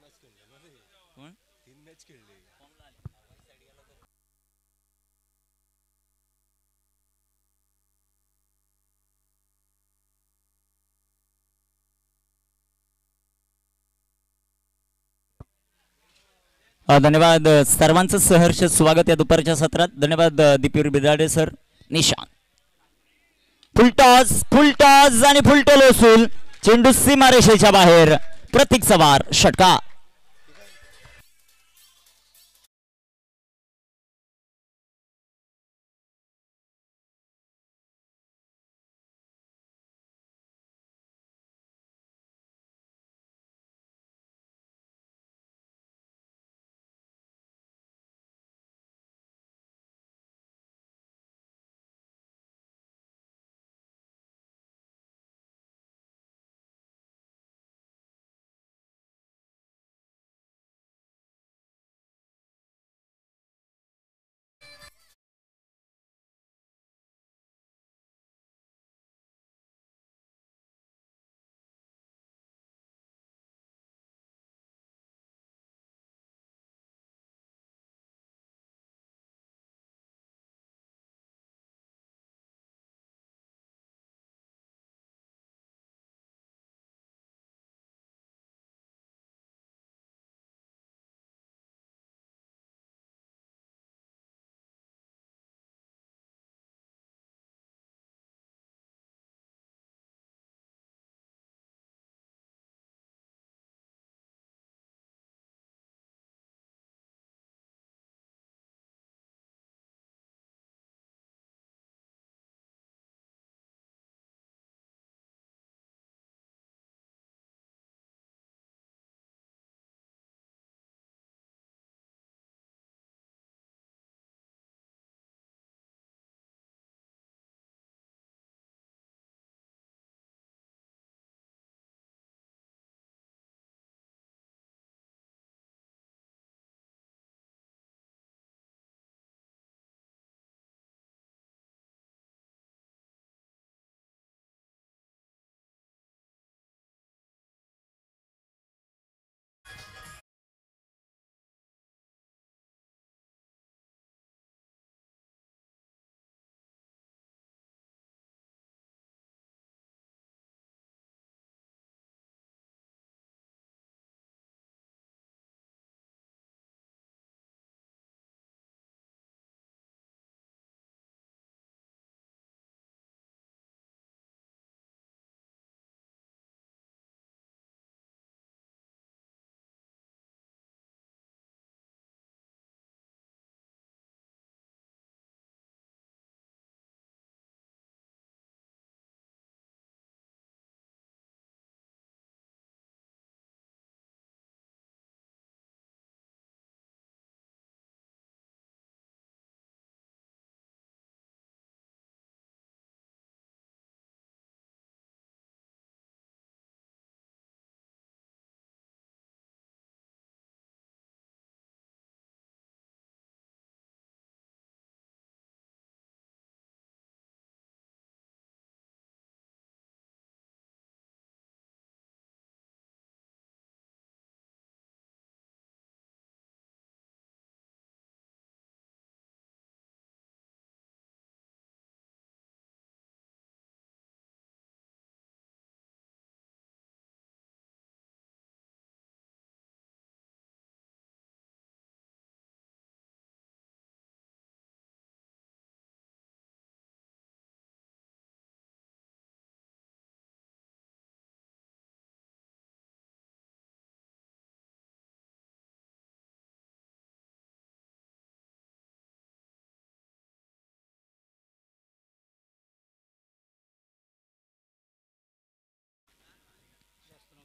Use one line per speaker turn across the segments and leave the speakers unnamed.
कोण धन्यवाद सर्वांचं सहर्ष स्वागत या दुपारच्या सत्रात. धन्यवाद दीपवीर बिदाडे सर. निशान फुलटॉस आणि फुलटोल वसूल. चेंडू सीमारेषेच्या बाहेर. प्रतीक सवार षटकार.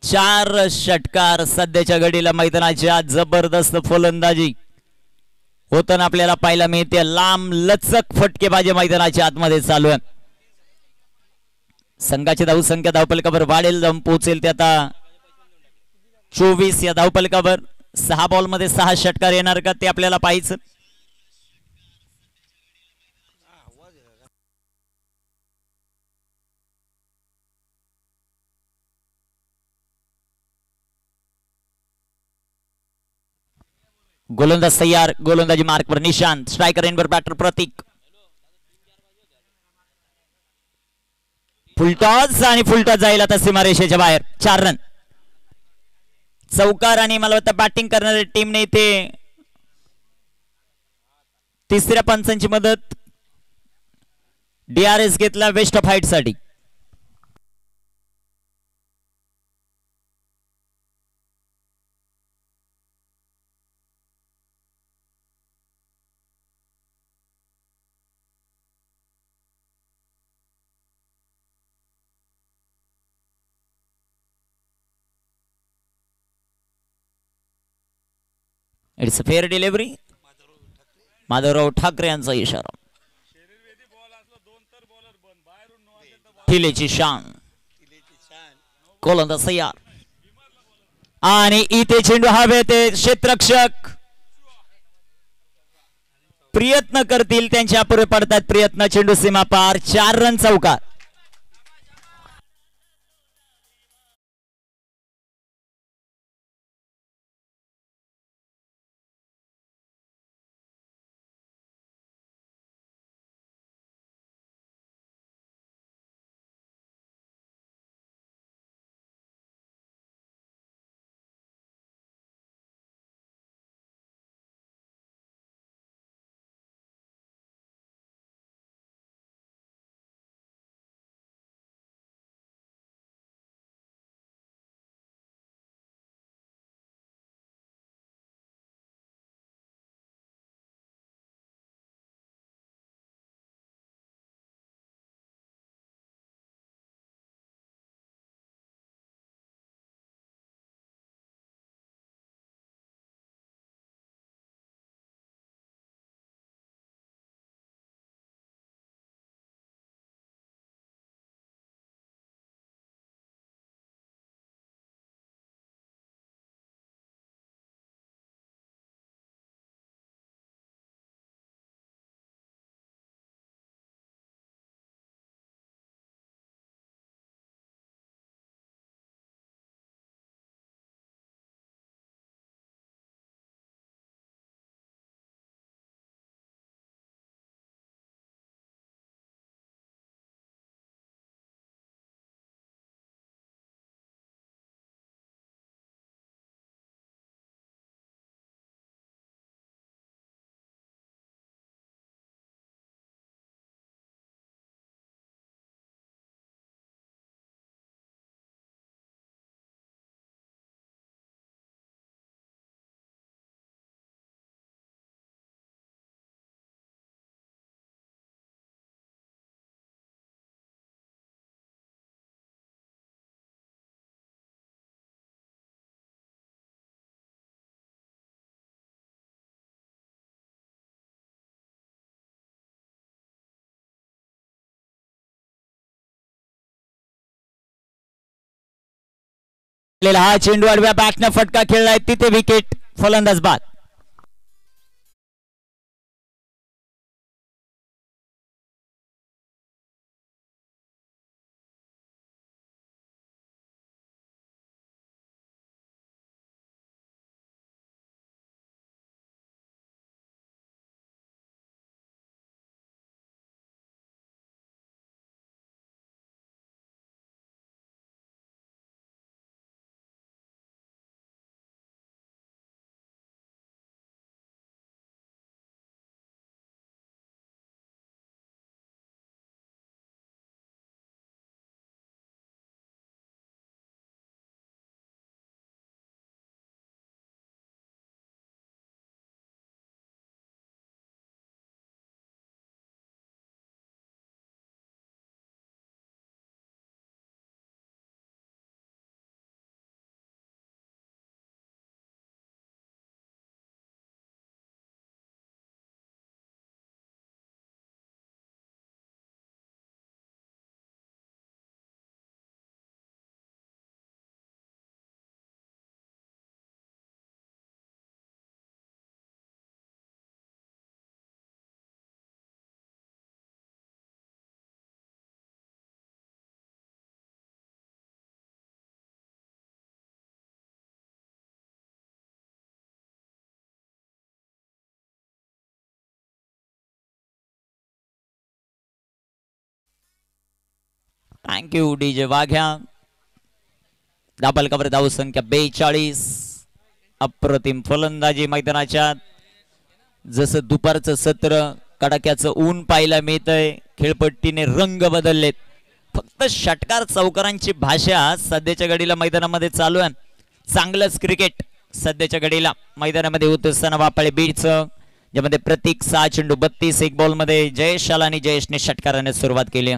चार षटकार सध्याच्या घडीला मैदानाच्या. जबरदस्त फलंदाजी होताना आपल्याला पाहायला मिळते. लांब लचक फटकेबाजी मैदानाच्या आतमध्ये चालू आहे. संघाची धावसंख्या धावपलकावर वाढेल, जाऊन पोहोचेल ते आता 24 या धावपलकावर. 6 बॉल मध्ये 6 षटकार येणार का ते आपल्याला पाहायचं. गोलंदाज तयार, गोलंदाजी मार्कवर निशांत, स्ट्रायकर एंडवर बॅटर प्रतीक. फुलटॉस आणि फुलटॉस जाईल आता सीमारेषेच्या बाहेर. 4 रन. चौकार आणि मला वाटतं बॅटिंग करणाऱ्या टीमने इथे तिसऱ्या पंचांची मदत DRS घेतला वेस्ट ऑफ हाईट साठी. It's a fair delivery. Madhavrao Thackeray यांचा इशारा. किलेची शान, गोलंदाज तयार आणि इथे चेंडू हवे ते क्षेत्ररक्षक प्रयत्न करतील, त्यांच्या पुढे पडतात प्रयत्न. चेंडू सीमा पार. 4 रन चौकार. हा चेंडू आडव्या बॅटनं फटका खेळलाय, तिथे विकेट. फलंदाज बाद. Thank you DJ Waghya. Double cover धाव संख्या 42. अप्रतिम फलंदाजी मैदानाच्या. जसं दुपारचं सत्र कडाक्याचं ऊन पाहायला मिळतंय. खेळपट्टीने रंग बदललेत. फक्त षटकार चौकारांची भाषा सध्याच्या घडीला मैदानामध्ये चालू आहे. चांगलंच क्रिकेट सध्याच्या घडीला मैदानामध्ये होत असताना वापळे बीडचं, ज्यामध्ये प्रतीक 6 चेंडू 32 एक बॉल मध्ये जयेश आला आणि जयेशने षटकाराने सुरुवात केली.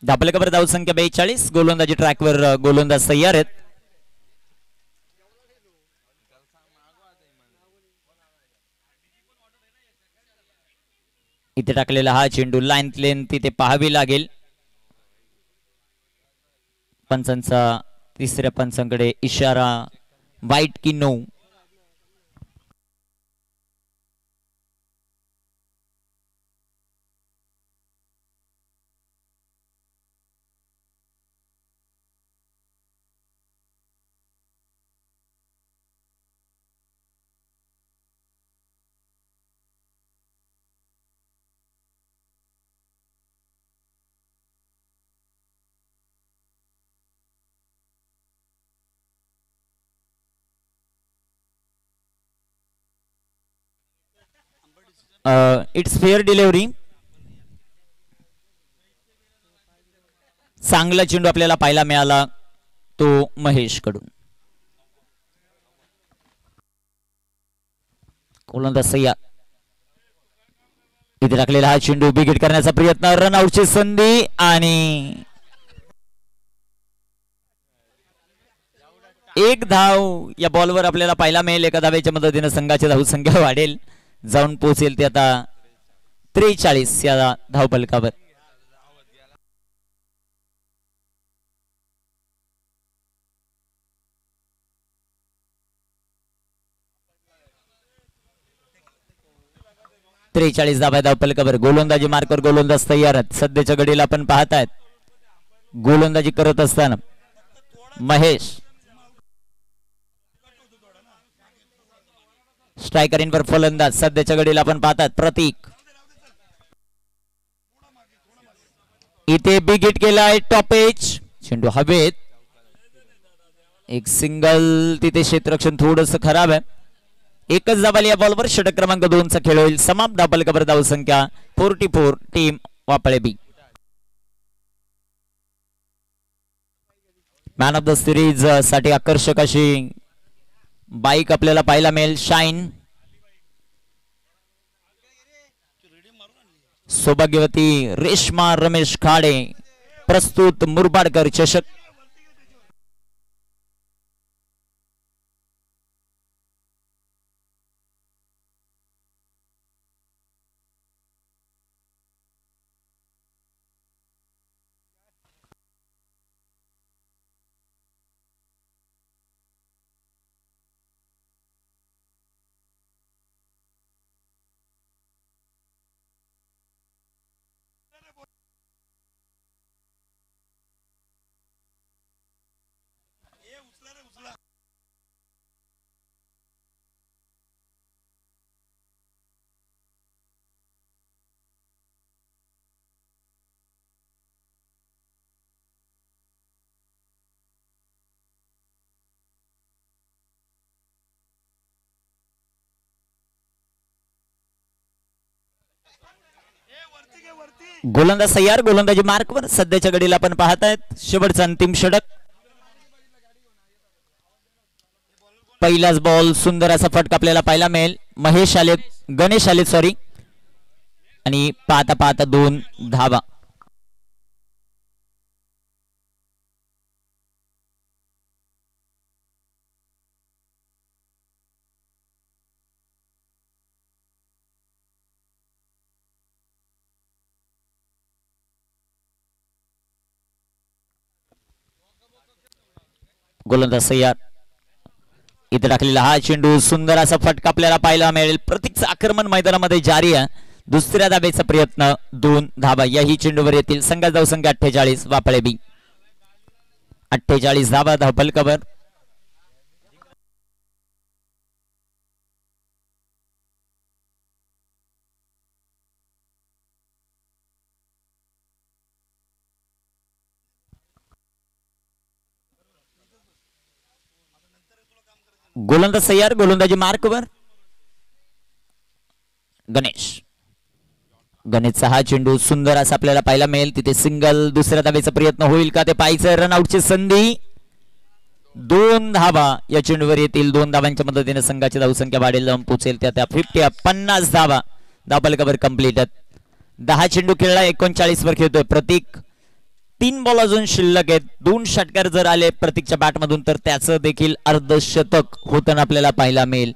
डबल कव्हर धाव संख्या 42. गोलंदाजी ट्रॅकवर गोलंदाज तयार आहेत. इथे टाकलेला हा चेंडू लाईन लेन तिथे पाहावी लागेल. पंचांचा तिसऱ्या पंचांकडे इशारा, वाईट की नो. It's fair delivery. चांगला चेंडू आपल्याला पाहायला मिळाला तो महेश कडून. गोलंदाज सय्या. इथे टाकलेला हा चेंडू बिगिट करण्याचा प्रयत्न. रनआउटची संधी आणि एक धाव या बॉलवर आपल्याला पाहायला मिळेल. एका धावेच्या मदतीने संघाची धावसंख्या वाढेल, जाऊन पोहोचेल ते आता 43 या धावफलकावर. धावफलकावर गोलंदाजी मार्कर गोलंदाज तयार आहेत. सध्याच्या घडीला आपण पाहतायत गोलंदाजी करत असताना महेश. स्ट्रायकर इनवर फलंदाज सध्याच्या घडीला आपण पाहतात प्रतीक. इथे बिग हिट केलाय. टॉप एज चेंडू हवेत. एक सिंगल. तिथे क्षेत्ररक्षण थोडंसं खराब आहे. एकच धाबाली या बॉलवर. षटक क्रमांक 2 चा खेळ होईल समाप्त. डबल कव्हर धाव संख्या 44. Team Vapale B. Man of the series साठी आकर्षक अशी बाईक आपल्याला पाहायला मिळेल. शाईन. सौभाग्यवती रेश्मा रमेश खाडे. प्रस्तुत मुरबाडकर चषक. गोलंदाज तयार. गोलंदाजी मार्कवर सध्याच्या घडीला आपण पाहतायत शेवटचा अंतिम षटक. पहिलाच बॉल. सुंदर असा फटका आपल्याला पाहायला मिळेल. महेश आले, गणेश आले सॉरी. आणि पाहता पाहता 2 धावा. गोलंदाज तयार. इथे टाकलेला हा चेंडू. सुंदर असा फटका आपल्याला पाहायला मिळेल. प्रतीकचं आक्रमण मैदानामध्ये जारी आहे. दुसऱ्या धावेचा प्रयत्न. 2 धावा याही चेंडूवर येतील. संघाची धावसंख्या 48. वापळे बी. 48 धावा धावपल कव्हर. गोलंदाज तयार, गोलंदाजी मार्कवर. गणेशचा हा चेंडू सुंदर असा आपल्याला पाहायला मिळेल. तिथे सिंगल, दुसऱ्या धावेचा प्रयत्न होईल का ते पाहायचं. रनआउटची संधी. 2 धावा या चेंडूवर येतील. 2 धावांच्या मदतीने संघाची धावसंख्या वाढेल, जाऊन पोहोचेल त्या 50 धावा. धावपल कव्हर कंप्लीट. 10 चेंडू खेळला, 39 वर खेळतोय प्रतीक. 3 बॉल अजून शिल्लक आहेत. 2 षटकार जर आले प्रतीकच्या बॅटमधून तर त्याचं देखील अर्धशतक होताना आपल्याला पाहायला मिळेल.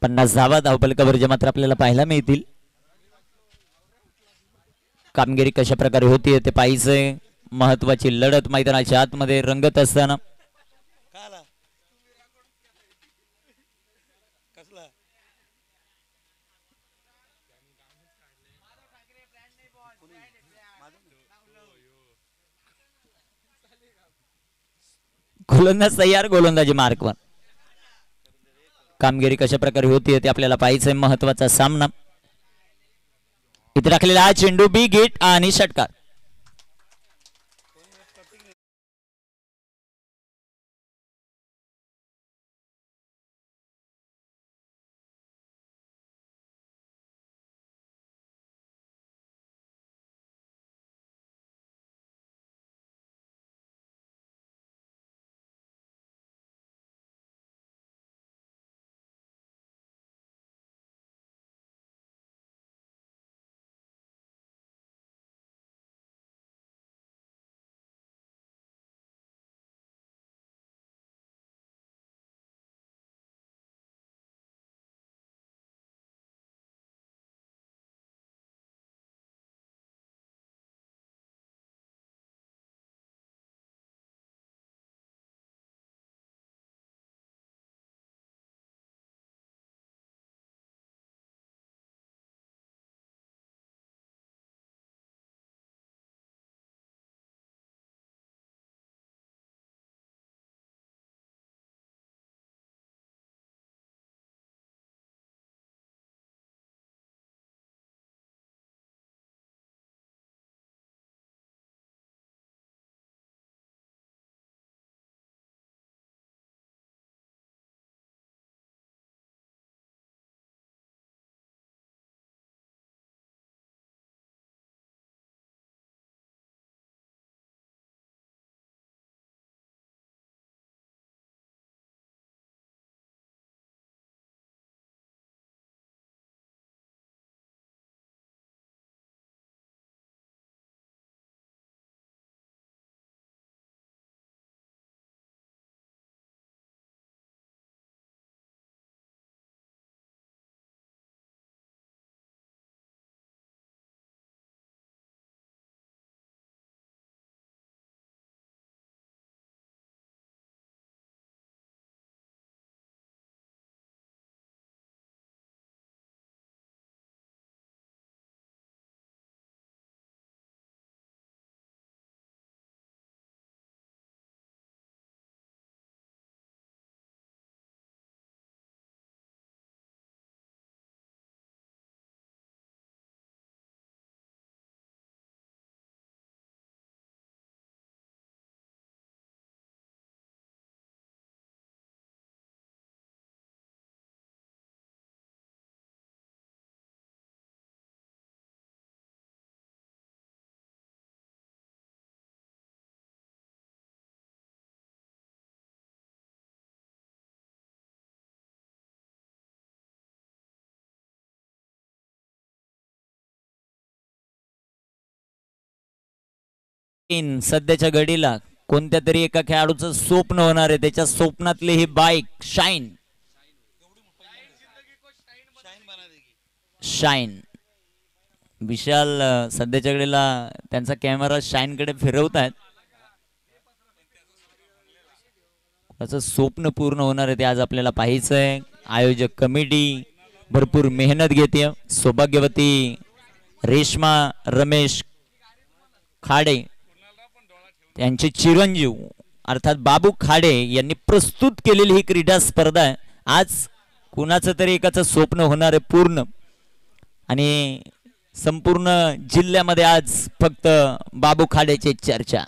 पन्नास धावा धावपल कव्हरच्या मात्र आपल्याला पाहायला मिळतील. कामगिरी कशा प्रकारे होती ते पाहिजे. महत्वाची लढत मैदानाच्या आतमध्ये रंगत असताना गोलंदाज तयार, गोलंदाजी मार्कवर. कामगिरी कशा प्रकारे होती ते आपल्याला पाहायचंय. महत्वाचा सामना. इथे राखलेला हा चेंडू बिग हिट आणि षटकार. सध्याच्या घडीला कोणत्या तरी एका खेळाडूचं स्वप्न होणार आहे, त्याच्या स्वप्नातली ही बाईक शाईन. शाईन विशाल सध्याच्या घडीला त्यांचा कॅमेरा शाईन कडे फिरवत आहेत. त्याचं स्वप्न पूर्ण होणार आहे ते आज आपल्याला पाहायचंय. आयोजक कमिटी भरपूर मेहनत घेते. सौभाग्यवती रेश्मा रमेश खाडे त्यांचे चिरंजीव अर्थात बाबू खाडे यांनी प्रस्तुत केलेली ही क्रीडा स्पर्धा आहे. आज कुणाचं तरी एकाचं स्वप्न होणार आहे पूर्ण. आणि संपूर्ण जिल्ह्यामध्ये आज फक्त बाबू खाडेची चर्चा.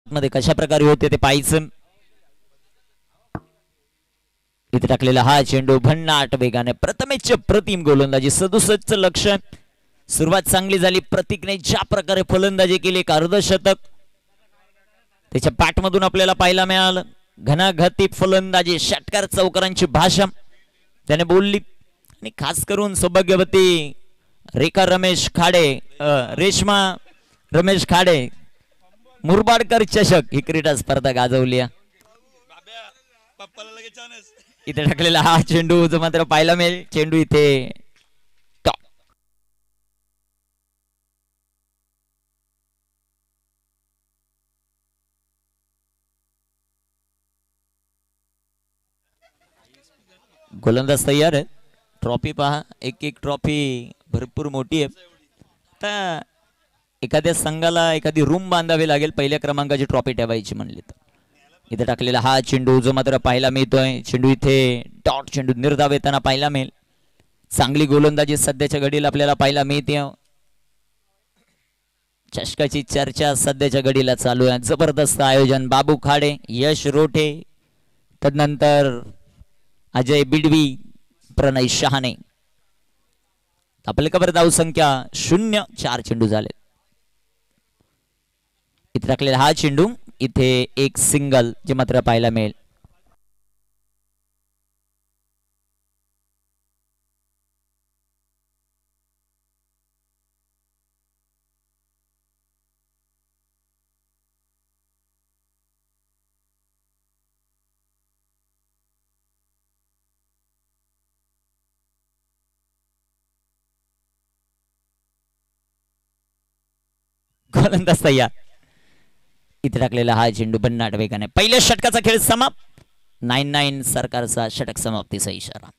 मध्ये कशा प्रकारे होते ते पाहायचं. इथे टाकलेला हा चेंडू भन्नाट वेगाने प्रथमेच प्रतिम गोलंदाजी 67 चं लक्ष. सुरुवात चांगली झाली. प्रतीकने ज्या प्रकारे फलंदाजी केली एक अर्धशतक त्याच्या बॅटमधून आपल्याला पाहायला मिळालं. घनाघाती फलंदाजी षटकार चौकारांची भाषा त्याने बोलली आणि खास करून सौभाग्यवती रेखा रमेश खाडे रेश्मा रमेश खाडे मुरबाडकर चषक ही क्रीडा स्पर्धा गाजवली. इथे टाकलेला हा चेंडू जो मात्र पाहायला मिळेल. चेंडू इथे गोलंदाज तयार आहे. ट्रॉफी पहा. एक एक ट्रॉफी भरपूर मोठी आहे. आता एखाद्या संघाला एखादी रूम बांधावी लागेल पहिल्या क्रमांकाची ट्रॉफी ठेवायची म्हणली तर. इथे टाकलेला हा चेंडू जो मात्र पाहायला मिळतोय. चेंडू इथे डॉट चेंडू निर्धाव येताना पाहायला मिळेल. चांगली गोलंदाजी सध्याच्या घडीला आपल्याला पाहायला मिळते. चषकाची चर्चा सध्याच्या घडीला चालू आहे. जबरदस्त आयोजन. बाबू खाडे, यश रोठे, तदनंतर अजय बिडवी, प्रणय शहाणे. आपल्याकडे धाव संख्या 0. 4 चेंडू झाले. इथे टाकलेला हा चेंडू इथे एक सिंगल जे मात्र पाहायला मिळेल. गोलंदाज तयार. इथे टाकलेला हा चेंडू भन्नाट वेगाने. पहिल्या षटकाचा खेळ समाप्त. 9-9 सरकारचा षटक समाप्तीचा इशारा.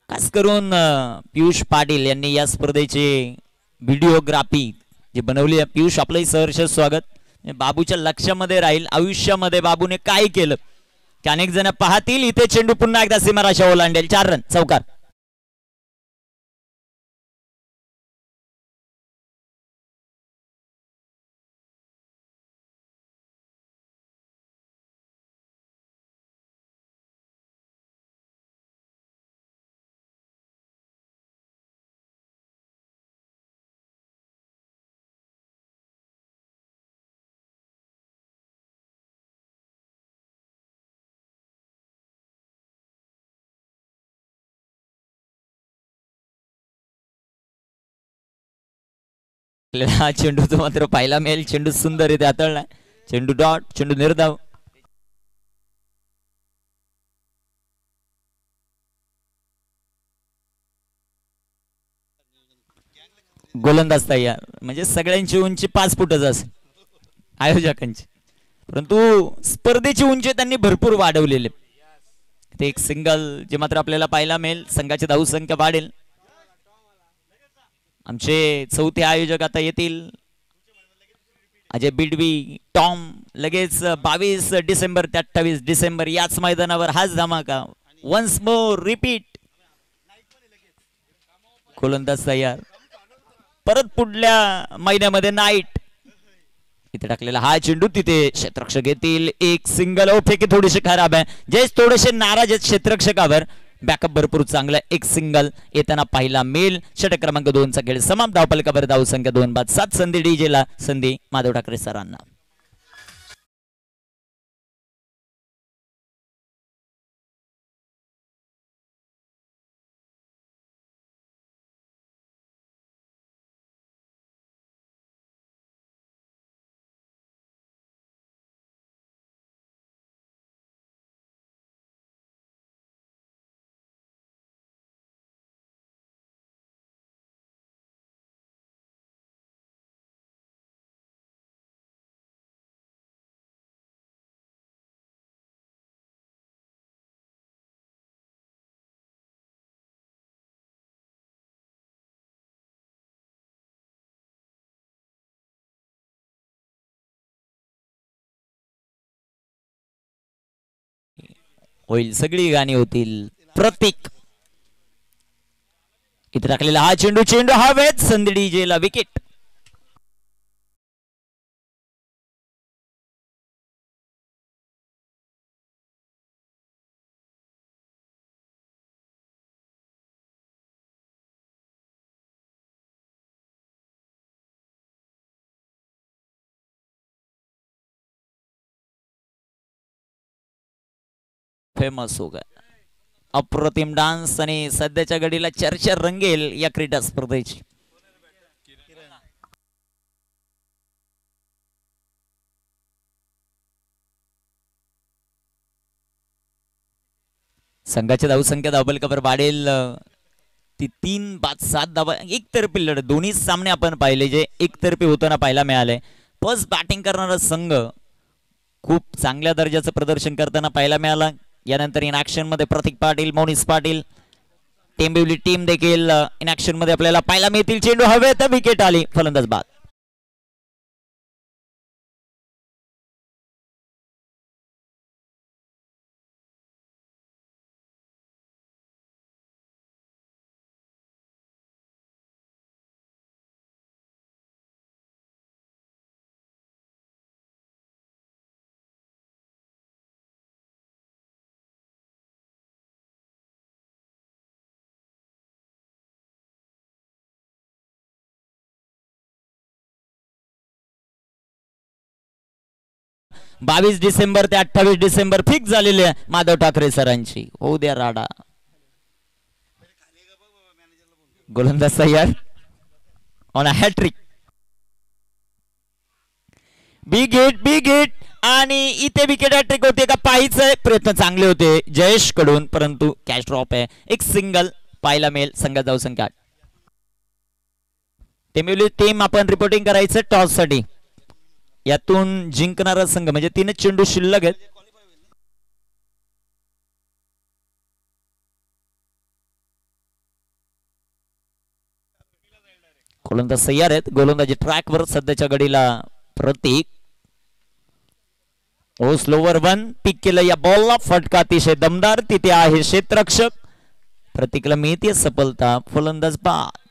खास करून पियुष पाटील यांनी या स्पर्धेचे व्हिडिओग्राफी जे बनवली आहे. पियुष आपलंही सहर्ष स्वागत. बाबूच्या लक्षामध्ये राहील आयुष्यामध्ये बाबूने काय केलं की अनेक जण पाहतील. इथे चेंडू पुन्हा एकदा सीमारेषा ओलांडेल. 4 रन चौकार. आपल्याला चेंडूचं मात्र पाहायला मिळेल. चेंडू सुंदर इथे हाताळलाय. चेंडू डॉट, चेंडू निर्धाव. गोलंदाज तयार, म्हणजे सगळ्यांची उंची 5 फुटच असेल आयोजकांची, परंतु स्पर्धेची उंची त्यांनी भरपूर वाढवलेली. ते एक सिंगल जे मात्र आपल्याला पाहायला मिळेल. संघाची धावसंख्या वाढेल. आमचे चौथे आयोजक आता येतील, अजय बिडवी, टॉम. लगेच 22 डिसेंबर ते 28 डिसेंबर याच मैदानावर हाच धमाका. Once more repeat. गोलंदाज तयार. परत पुढल्या महिन्यामध्ये नाईट. इथे टाकलेला हा चेंडू, तिथे क्षेत्ररक्षक येतील. एक सिंगल. ओ फेकी थोडीशी खराब आहे. जयेश थोडेसे नाराज आहेत क्षेत्ररक्षकावर. बॅकअप भरपूर चांगला. एक सिंगल येताना पाहिला मेल. षटक क्रमांक 2 चा खेळ समाप्त. धावफलकावर धाव संख्या 2 बाद 7. संधी डीजेला, संधी माधव ठाकरे सरांना. होईल, सगळी गाणी होतील. प्रतीक इथे टाकलेला हा चेंडू, चेंडू हवेत. संधी डीजेला, विकेट. फेमस हो गया. अप्रतिम डान्स आणि सध्याच्या घडीला चर्चा रंगेल या क्रीडा स्पर्धेची. संघाची धावसंख्या धावफलकावर वाढेल. ती 3 बाद 7 धावा. एकतर्फी लढत, दोन्ही सामने आपण पाहिले जे एकतर्फी होताना पाहायला मिळाले. फर्स्ट बॅटिंग करणारा संघ खूप चांगल्या दर्जाचं प्रदर्शन करताना पाहायला मिळाला. यानंतर इन ऍक्शन मध्ये प्रतीक पाटील, मोनिस पाटील, टेंबिवली टीम देखील इन ऍक्शन मध्ये आपल्याला पाहायला मिळतील. चेंडू हवेत, विकेट आली. फलंदाज बाद. बावीस डिसेंबर ते 28 डिसेंबर फिक्स झालेली आहे माधव ठाकरे सरांची. होऊ द्या राडा. गोलंदाज तयार on a hattrick. Big hit, big hit. आणि इथे विकेट हॅट्रिक होते का पाहायचं. प्रयत्न चांगले होते जयेश कडून, परंतु कॅच ड्रॉप आहे. एक सिंगल पाहायला मिळेल. संघात धावसंख्या 8. टेंबिवली टीम आपण रिपोर्टिंग करायचं टॉस साठी. यातून जिंकणारा संघ म्हणजे 3 चेंडू शिल्लक आहेत. गोलंदाज तयार आहेत. गोलंदाजी ट्रॅकवर सध्याच्या घडीला प्रतीक. ओ स्लोवर 1 पिक केलं या बॉलला. फटका अतिशय दमदार. तिथे आहे क्षेत्ररक्षक. प्रतीकला मिळते सफलता. फलंदाज बाद.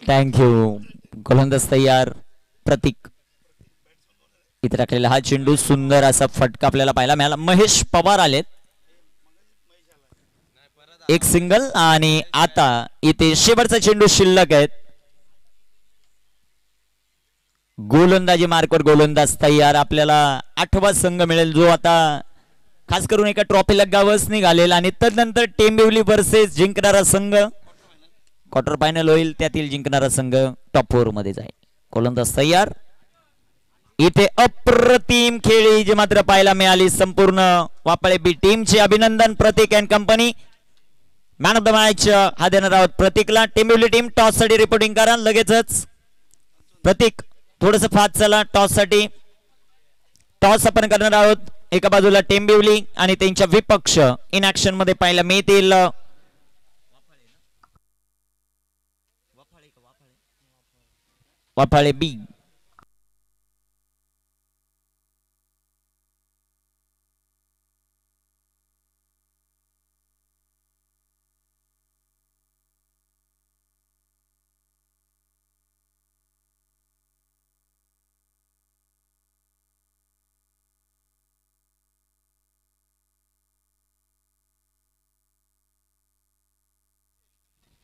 थँक्यू. गोलंदाज तयार. प्रतीक इथे टाकलेला हा चेंडू सुंदर असा फटका आपल्याला पाहायला मिळाला. महेश पवार आलेत. एक सिंगल आणि आता इथे शेवटचा चेंडू शिल्लक आहेत. गोलंदाजी मार्कवर गोलंदाज तयार. आपल्याला 8वा संघ मिळेल जो आता खास करून एका ट्रॉफीला गावच निघालेला आणि तदनंतर टेंबिवली वर्सेस जिंकणारा संघ क्वार्टर फायनल होईल. त्यातील जिंकणारा संघ टॉप 4 मध्ये जाईल. गोलंदाज तयार. इथे अप्रतिम खेळी जी मात्र पाहायला मिळाली संपूर्ण वापळे बी टीमचे. अभिनंदन Prateek and company. Man of the match हा देणार आहोत प्रतीकला. टेंबिवली टीम टॉस साठी रिपोर्टिंग करा लगेचच. प्रतीक थोडस फास्ट चला टॉस साठी. टॉस आपण करणार आहोत. एका बाजूला टेंबिवली आणि त्यांच्या विपक्ष इन ऍक्शन मध्ये पाहायला मिळतील वाफाळे बी.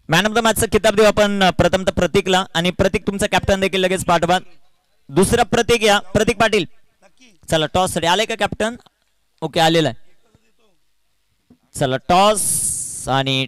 मॅन ऑफ द मॅचचा किताब देऊ आपण प्रथमतः प्रतीकला आणि प्रतीक तुमचा कॅप्टन देखील लगेच पाठवा. दुसरा प्रतीक या. प्रतीक पाटील चला टॉस साठी आले का कॅप्टन? ओके आलेला आहे. चला टॉस आणि